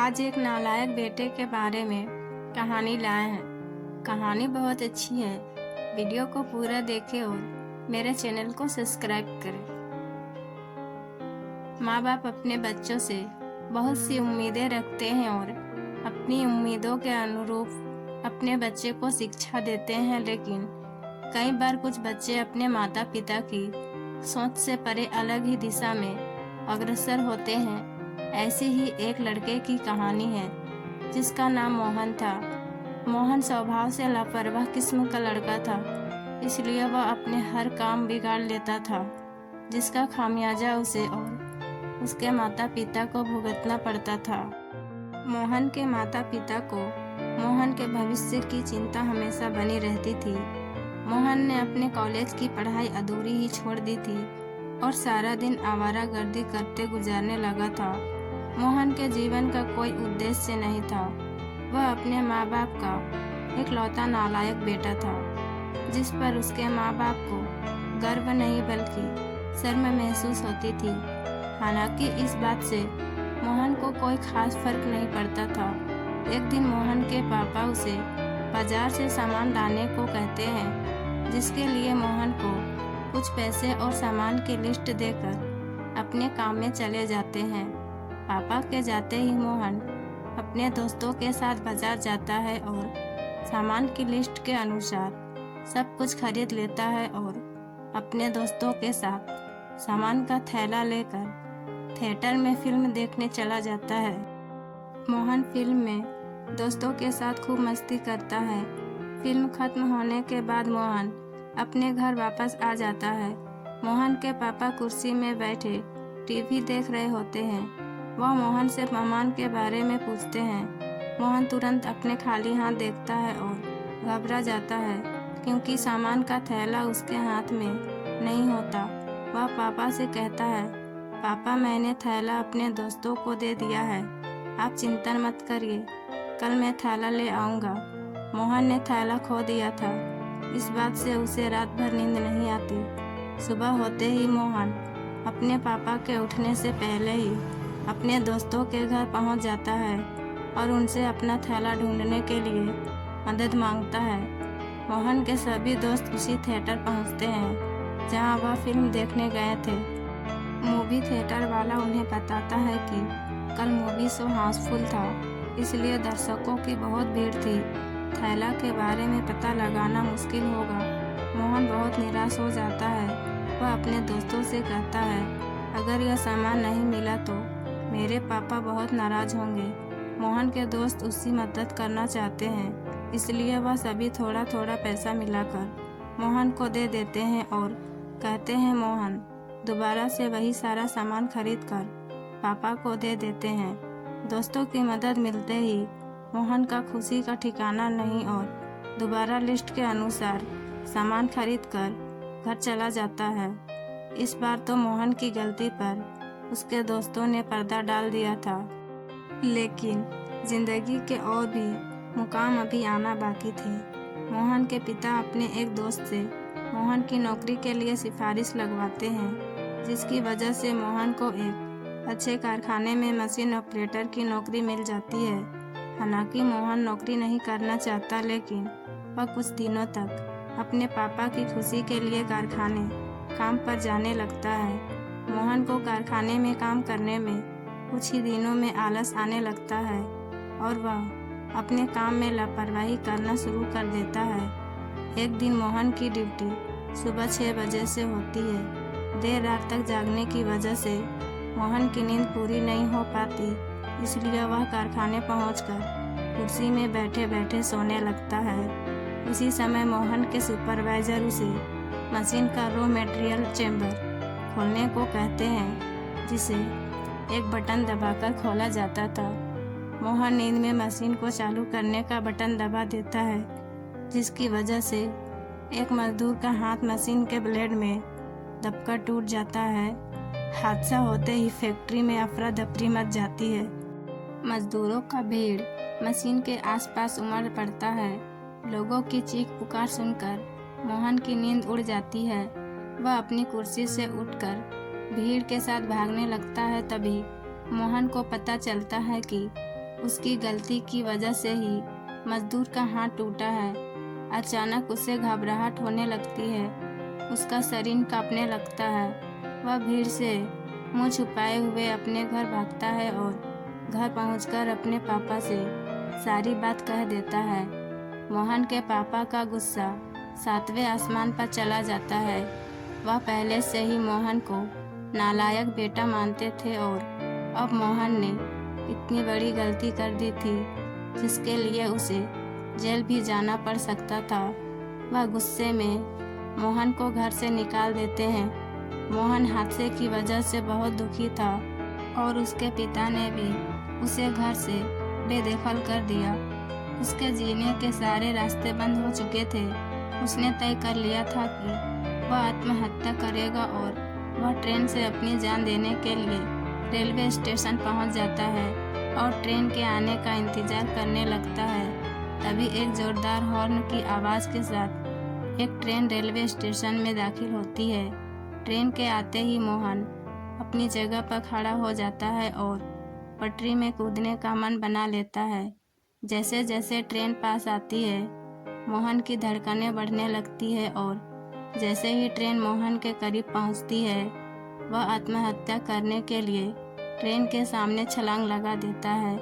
आज एक नालायक बेटे के बारे में कहानी लाए हैं। कहानी बहुत अच्छी है। वीडियो को पूरा देखें और मेरे चैनल को सब्सक्राइब करें। माँ बाप अपने बच्चों से बहुत सी उम्मीदें रखते हैं और अपनी उम्मीदों के अनुरूप अपने बच्चे को शिक्षा देते हैं, लेकिन कई बार कुछ बच्चे अपने माता पिता की सोच से परे अलग ही दिशा में अग्रसर होते हैं। ऐसी ही एक लड़के की कहानी है जिसका नाम मोहन था। मोहन स्वभाव से लापरवाह किस्म का लड़का था, इसलिए वह अपने हर काम बिगाड़ लेता था, जिसका खामियाजा उसे और उसके माता पिता को भुगतना पड़ता था। मोहन के माता पिता को मोहन के भविष्य की चिंता हमेशा बनी रहती थी। मोहन ने अपने कॉलेज की पढ़ाई अधूरी ही छोड़ दी थी और सारा दिन आवारागर्दी करते गुजारने लगा था। मोहन के जीवन का कोई उद्देश्य नहीं था। वह अपने माँ बाप का इकलौता नालायक बेटा था, जिस पर उसके माँ बाप को गर्व नहीं बल्कि शर्म महसूस होती थी। हालांकि इस बात से मोहन को कोई खास फर्क नहीं पड़ता था। एक दिन मोहन के पापा उसे बाजार से सामान लाने को कहते हैं, जिसके लिए मोहन को कुछ पैसे और सामान की लिस्ट देकर अपने काम में चले जाते हैं। पापा के जाते ही मोहन अपने दोस्तों के साथ बाजार जाता है और सामान की लिस्ट के अनुसार सब कुछ खरीद लेता है और अपने दोस्तों के साथ सामान का थैला लेकर थिएटर में फिल्म देखने चला जाता है। मोहन फिल्म में दोस्तों के साथ खूब मस्ती करता है। फिल्म खत्म होने के बाद मोहन अपने घर वापस आ जाता है। मोहन के पापा कुर्सी में बैठे टीवी देख रहे होते हैं। वह मोहन से सामान के बारे में पूछते हैं। मोहन तुरंत अपने खाली हाथ देखता है और घबरा जाता है, क्योंकि सामान का थैला उसके हाथ में नहीं होता। वह पापा से कहता है, पापा मैंने थैला अपने दोस्तों को दे दिया है, आप चिंता मत करिए, कल मैं थैला ले आऊँगा। मोहन ने थैला खो दिया था। इस बात से उसे रात भर नींद नहीं आती। सुबह होते ही मोहन अपने पापा के उठने से पहले ही अपने दोस्तों के घर पहुंच जाता है और उनसे अपना थैला ढूंढने के लिए मदद मांगता है। मोहन के सभी दोस्त उसी थिएटर पहुंचते हैं जहां वह फिल्म देखने गए थे। मूवी थिएटर वाला उन्हें बताता है कि कल मूवी शो हाउसफुल था, इसलिए दर्शकों की बहुत भीड़ थी। थैला के बारे में पता लगाना मुश्किल होगा। मोहन बहुत निराश हो जाता है। वह अपने दोस्तों से कहता है, अगर यह सामान नहीं मिला तो मेरे पापा बहुत नाराज होंगे। मोहन के दोस्त उसकी मदद करना चाहते हैं, इसलिए वह सभी थोड़ा थोड़ा पैसा मिलाकर मोहन को दे देते हैं और कहते हैं मोहन दोबारा से वही सारा सामान खरीद कर पापा को दे देते हैं। दोस्तों की मदद मिलते ही मोहन का खुशी का ठिकाना नहीं और दोबारा लिस्ट के अनुसार सामान खरीद कर घर चला जाता है। इस बार तो मोहन की गलती पर उसके दोस्तों ने पर्दा डाल दिया था, लेकिन जिंदगी के और भी मुकाम अभी आना बाकी थे। मोहन के पिता अपने एक दोस्त से मोहन की नौकरी के लिए सिफारिश लगवाते हैं, जिसकी वजह से मोहन को एक अच्छे कारखाने में मशीन ऑपरेटर की नौकरी मिल जाती है। हालांकि मोहन नौकरी नहीं करना चाहता, लेकिन वह कुछ दिनों तक अपने पापा की खुशी के लिए कारखाने काम पर जाने लगता है। मोहन को कारखाने में काम करने में कुछ ही दिनों में आलस आने लगता है और वह अपने काम में लापरवाही करना शुरू कर देता है। एक दिन मोहन की ड्यूटी सुबह 6 बजे से होती है। देर रात तक जागने की वजह से मोहन की नींद पूरी नहीं हो पाती, इसलिए वह कारखाने पहुंचकर कुर्सी में बैठे बैठे सोने लगता है। उसी समय मोहन के सुपरवाइजर उसे मशीन का रॉ मटेरियल चैम्बर खोलने को कहते हैं, जिसे एक बटन दबाकर खोला जाता था। मोहन नींद में मशीन को चालू करने का बटन दबा देता है, जिसकी वजह से एक मजदूर का हाथ मशीन के ब्लेड में दबकर टूट जाता है। हादसा होते ही फैक्ट्री में अफरा तफरी मच जाती है। मजदूरों का भीड़ मशीन के आसपास उमड़ पड़ता है। लोगों की चीख पुकार सुनकर मोहन की नींद उड़ जाती है। वह अपनी कुर्सी से उठकर भीड़ के साथ भागने लगता है। तभी मोहन को पता चलता है कि उसकी गलती की वजह से ही मजदूर का हाथ टूटा है। अचानक उसे घबराहट होने लगती है, उसका शरीर कांपने लगता है। वह भीड़ से मुंह छुपाए हुए अपने घर भागता है और घर पहुंचकर अपने पापा से सारी बात कह देता है। मोहन के पापा का गुस्सा 7वें आसमान पर चला जाता है। वह पहले से ही मोहन को नालायक बेटा मानते थे और अब मोहन ने इतनी बड़ी गलती कर दी थी जिसके लिए उसे जेल भी जाना पड़ सकता था। वह गुस्से में मोहन को घर से निकाल देते हैं। मोहन हादसे की वजह से बहुत दुखी था और उसके पिता ने भी उसे घर से बेदखल कर दिया। उसके जीने के सारे रास्ते बंद हो चुके थे। उसने तय कर लिया था कि वह आत्महत्या करेगा और वह ट्रेन से अपनी जान देने के लिए रेलवे स्टेशन पहुंच जाता है और ट्रेन के आने का इंतजार करने लगता है। तभी एक जोरदार हॉर्न की आवाज़ के साथ एक ट्रेन रेलवे स्टेशन में दाखिल होती है। ट्रेन के आते ही मोहन अपनी जगह पर खड़ा हो जाता है और पटरी में कूदने का मन बना लेता है। जैसे जैसे ट्रेन पास आती है, मोहन की धड़कनें बढ़ने लगती है और जैसे ही ट्रेन मोहन के करीब पहुंचती है, वह आत्महत्या करने के लिए ट्रेन के सामने छलांग लगा देता है।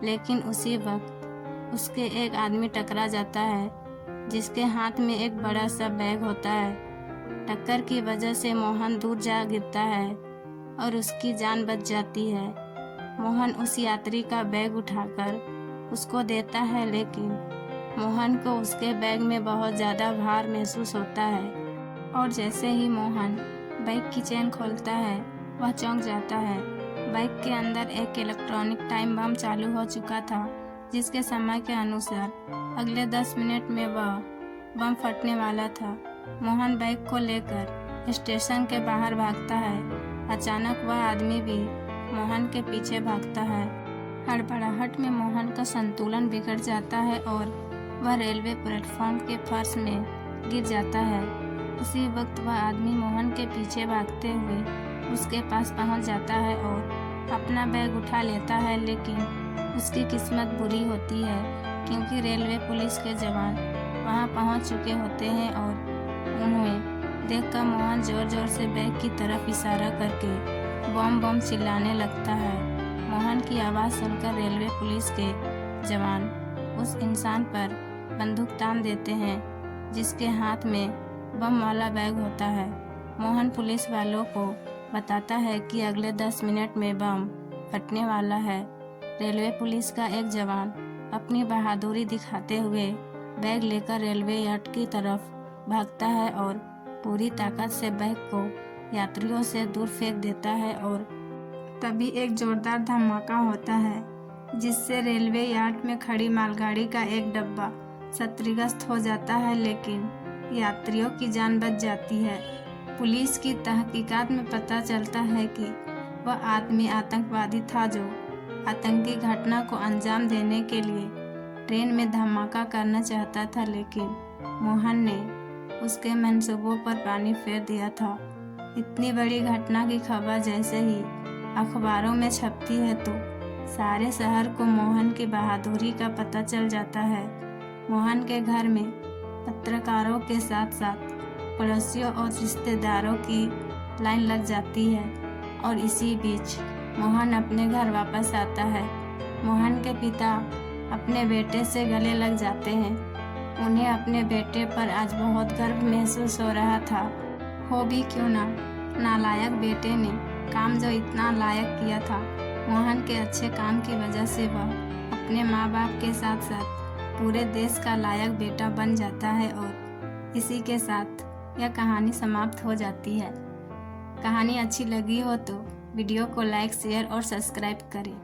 लेकिन उसी वक्त उसके एक आदमी टकरा जाता है जिसके हाथ में एक बड़ा सा बैग होता है। टक्कर की वजह से मोहन दूर जा गिरता है और उसकी जान बच जाती है। मोहन उस यात्री का बैग उठाकर उसको देता है, लेकिन मोहन को उसके बैग में बहुत ज़्यादा भार महसूस होता है और जैसे ही मोहन बैग की चेन खोलता है, वह चौंक जाता है। बैग के अंदर एक इलेक्ट्रॉनिक टाइम बम चालू हो चुका था, जिसके समय के अनुसार अगले 10 मिनट में वह बम फटने वाला था। मोहन बैग को लेकर स्टेशन के बाहर भागता है। अचानक वह आदमी भी मोहन के पीछे भागता है। हड़बड़ाहट में मोहन का संतुलन बिगड़ जाता है और वह रेलवे प्लेटफॉर्म के फर्श में गिर जाता है। उसी वक्त वह आदमी मोहन के पीछे भागते हुए उसके पास पहुंच जाता है और अपना बैग उठा लेता है, लेकिन उसकी किस्मत बुरी होती है क्योंकि रेलवे पुलिस के जवान वहां पहुंच चुके होते हैं और उन्हें देखकर मोहन जोर जोर से बैग की तरफ इशारा करके बम बम चिल्लाने लगता है। मोहन की आवाज़ सुनकर रेलवे पुलिस के जवान उस इंसान पर बंदूक तान देते हैं जिसके हाथ में बम वाला बैग होता है। मोहन पुलिस वालों को बताता है कि अगले 10 मिनट में बम फटने वाला है। रेलवे पुलिस का एक जवान अपनी बहादुरी दिखाते हुए बैग लेकर रेलवे यार्ड की तरफ भागता है और पूरी ताकत से बैग को यात्रियों से दूर फेंक देता है और तभी एक जोरदार धमाका होता है जिससे रेलवे यार्ड में खड़ी मालगाड़ी का एक डब्बा क्षतिग्रस्त हो जाता है, लेकिन यात्रियों की जान बच जाती है। पुलिस की तहकीकात में पता चलता है कि वह आदमी आतंकवादी था जो आतंकी घटना को अंजाम देने के लिए ट्रेन में धमाका करना चाहता था, लेकिन मोहन ने उसके मंसूबों पर पानी फेर दिया था। इतनी बड़ी घटना की खबर जैसे ही अखबारों में छपती है तो सारे शहर को मोहन की बहादुरी का पता चल जाता है। मोहन के घर में पत्रकारों के साथ साथ पड़ोसियों और रिश्तेदारों की लाइन लग जाती है और इसी बीच मोहन अपने घर वापस आता है। मोहन के पिता अपने बेटे से गले लग जाते हैं। उन्हें अपने बेटे पर आज बहुत गर्व महसूस हो रहा था। हो भी क्यों ना, नालायक बेटे ने काम जो इतना लायक किया था, मोहन के अच्छे काम की वजह से वह अपने माँ बाप के साथ साथ पूरे देश का लायक बेटा बन जाता है। और इसी के साथ यह कहानी समाप्त हो जाती है। कहानी अच्छी लगी हो तो वीडियो को लाइक, शेयर और सब्सक्राइब करें।